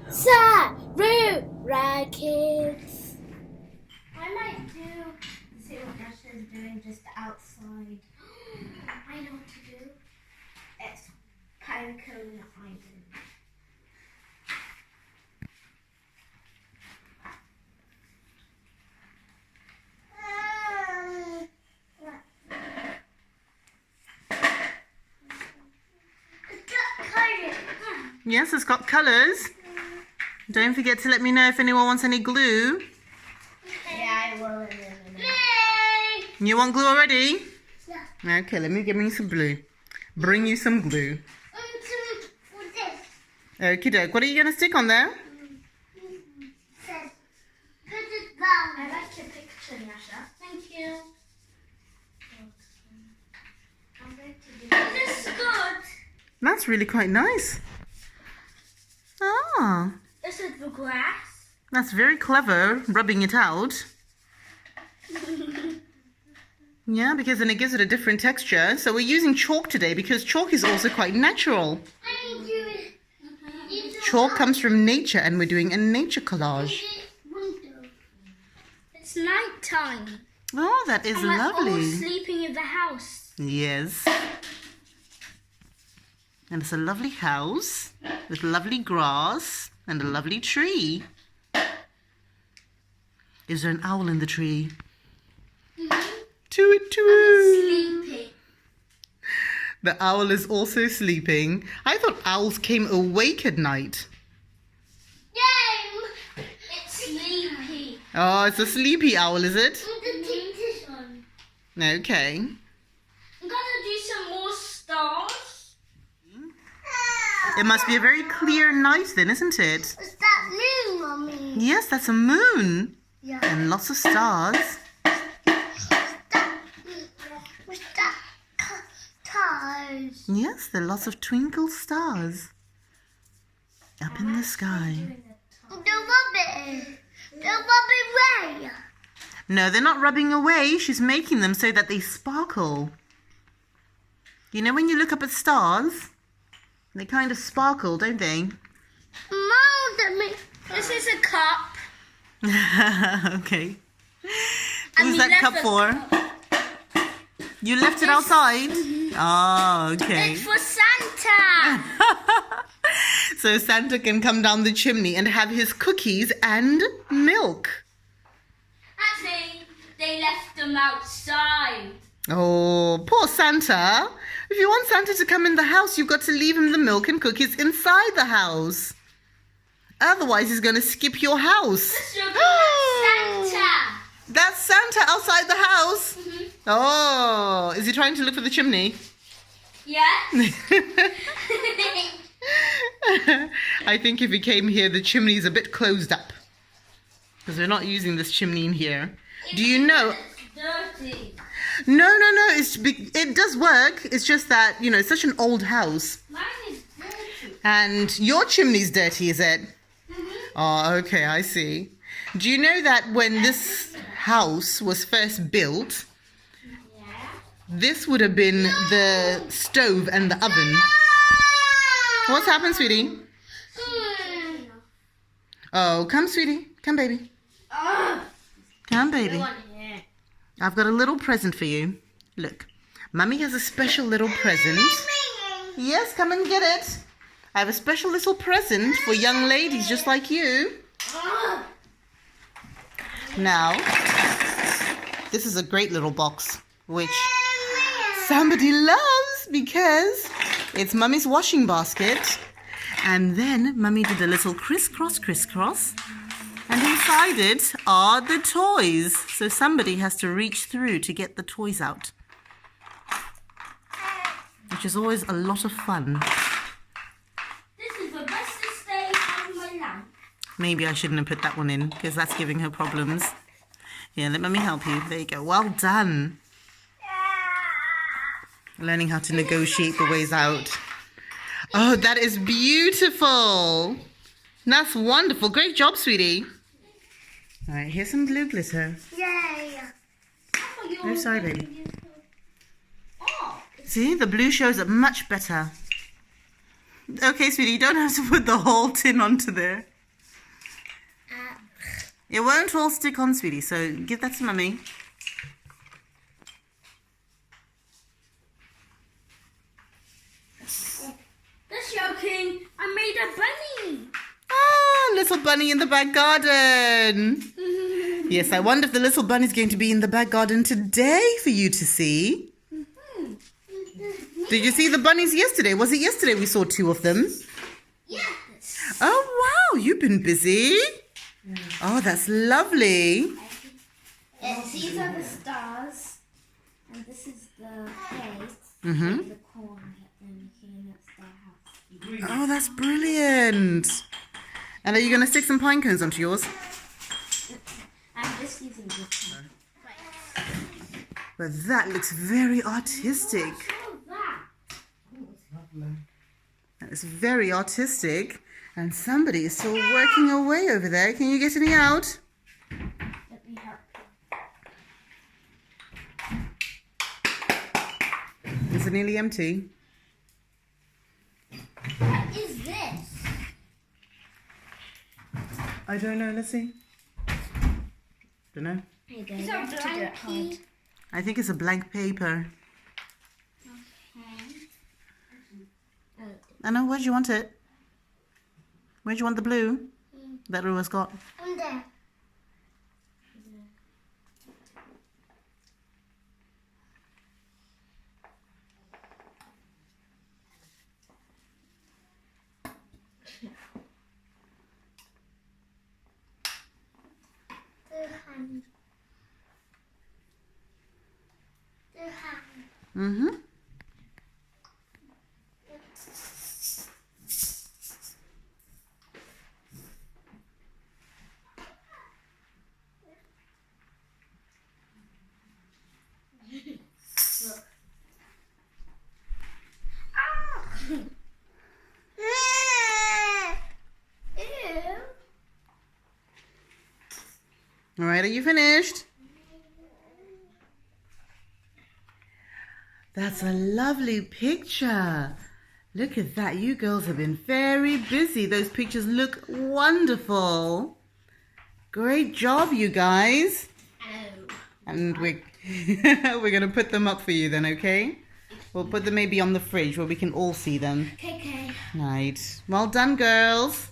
Sarura Kids. I might see what Dasha is doing just outside. I know what to do. It's Pinecone Island. Yes, it's got colours. Don't forget to let me know if anyone wants any glue. Yeah, I will. You want glue already? Yeah. Okay, let me give me some glue. Bring you some glue. Okie doke. What are you going to stick on there? Put it down. I like your picture, Yasha. Thank you. I'm going to do this. Is good? That's really quite nice. Ah, This is the grass. that's very clever, rubbing it out. Yeah, because then it gives it a different texture. So we're using chalk today because chalk is also quite natural. Chalk comes from nature and we're doing a nature collage. It's night time. Oh, that is And we're all lovely. sleeping in the house. Yes. And it's a lovely house with lovely grass and a lovely tree. Is there an owl in the tree? Toot toot. Sleeping. The owl is also sleeping. I thought owls came awake at night. Yay! It's sleepy. Oh, it's a sleepy owl, is it? This one. Okay. I'm gonna do some more stars. It must be a very clear night then, isn't it? Is that moon, Mommy? Yes, that's a moon. Yeah. And lots of stars. What's that? Stars. Yes, there are lots of twinkle stars up in the sky. They're rubbing away. No, they're not rubbing away. She's making them so that they sparkle. You know when you look up at stars, they kind of sparkle, don't they? Mom, this is a cup. Okay. And Who's we that left cup the for? You left it outside? Oh, okay. It's for Santa. So Santa can come down the chimney and have his cookies and milk. Actually, they left them outside. Oh, poor Santa. If you want Santa to come in the house, you've got to leave him the milk and cookies inside the house. Otherwise, he's going to skip your house. Look at Santa. That's Santa outside the house. Mm-hmm. Oh, is he trying to look for the chimney? Yeah. I think if he came here, the chimney's a bit closed up. Because we're not using this chimney in here. Do you know? It's dirty. No. It does work. It's just that, you know, it's such an old house. Mine is dirty. And your chimney's dirty, is it? Mm-hmm. Oh, okay, I see. Do you know that when this house was first built, Yeah. this would have been the stove and the oven? What's happened, sweetie? Oh, come, sweetie. Come, baby. Come, baby. I've got a little present for you. Look, Mummy has a special little present. Yes, come and get it. I have a special little present for young ladies just like you. Now, this is a great little box, which somebody loves because it's Mummy's washing basket. And then Mummy did a little crisscross. And inside it are the toys. So somebody has to reach through to get the toys out. Which is always a lot of fun. This is the bestest day of my life. Maybe I shouldn't have put that one in because that's giving her problems. Yeah, let Mummy help you. There you go. Well done. Learning how to negotiate the ways out. Oh, that is beautiful. That's wonderful. Great job, sweetie. All right, here's some blue glitter. Yay. Oh, sorry, baby. Oh. See, the blue shows up much better. Okay, sweetie, you don't have to put the whole tin onto there. It won't all stick on, sweetie, so give that to Mummy. That's joking. I made a bunny. Ah, little bunny in the back garden. Yes, I wonder if the little bunny's going to be in the back garden today for you to see. Did you see the bunnies yesterday? Was it yesterday we saw 2 of them? Yes. Oh, wow, you've been busy. Oh, that's lovely. These are the stars, and this is the face. Mm-hmm. The corn that they're making. That's their house. Oh, that's brilliant. And are you going to stick some pine cones onto yours? I'm just using this one. But that looks very artistic. Oh, that. That is very artistic. And somebody is still working away over there. Can you get any out? Let me help. Is it nearly empty? What is this? I don't know. Let's see. Don't know. Here you go. It's You a have to do it hard. blankie. I think it's a blank paper. Okay. Anna, where do you want it? Where do you want the blue that Rua's got? Under. Mm-hmm. All right, are you finished? That's a lovely picture. Look at that. You girls have been very busy. Those pictures look wonderful. Great job, you guys. Oh. And we're we're going to put them up for you then, okay? We'll put them maybe on the fridge where we can all see them. Okay. Right. Well done, girls.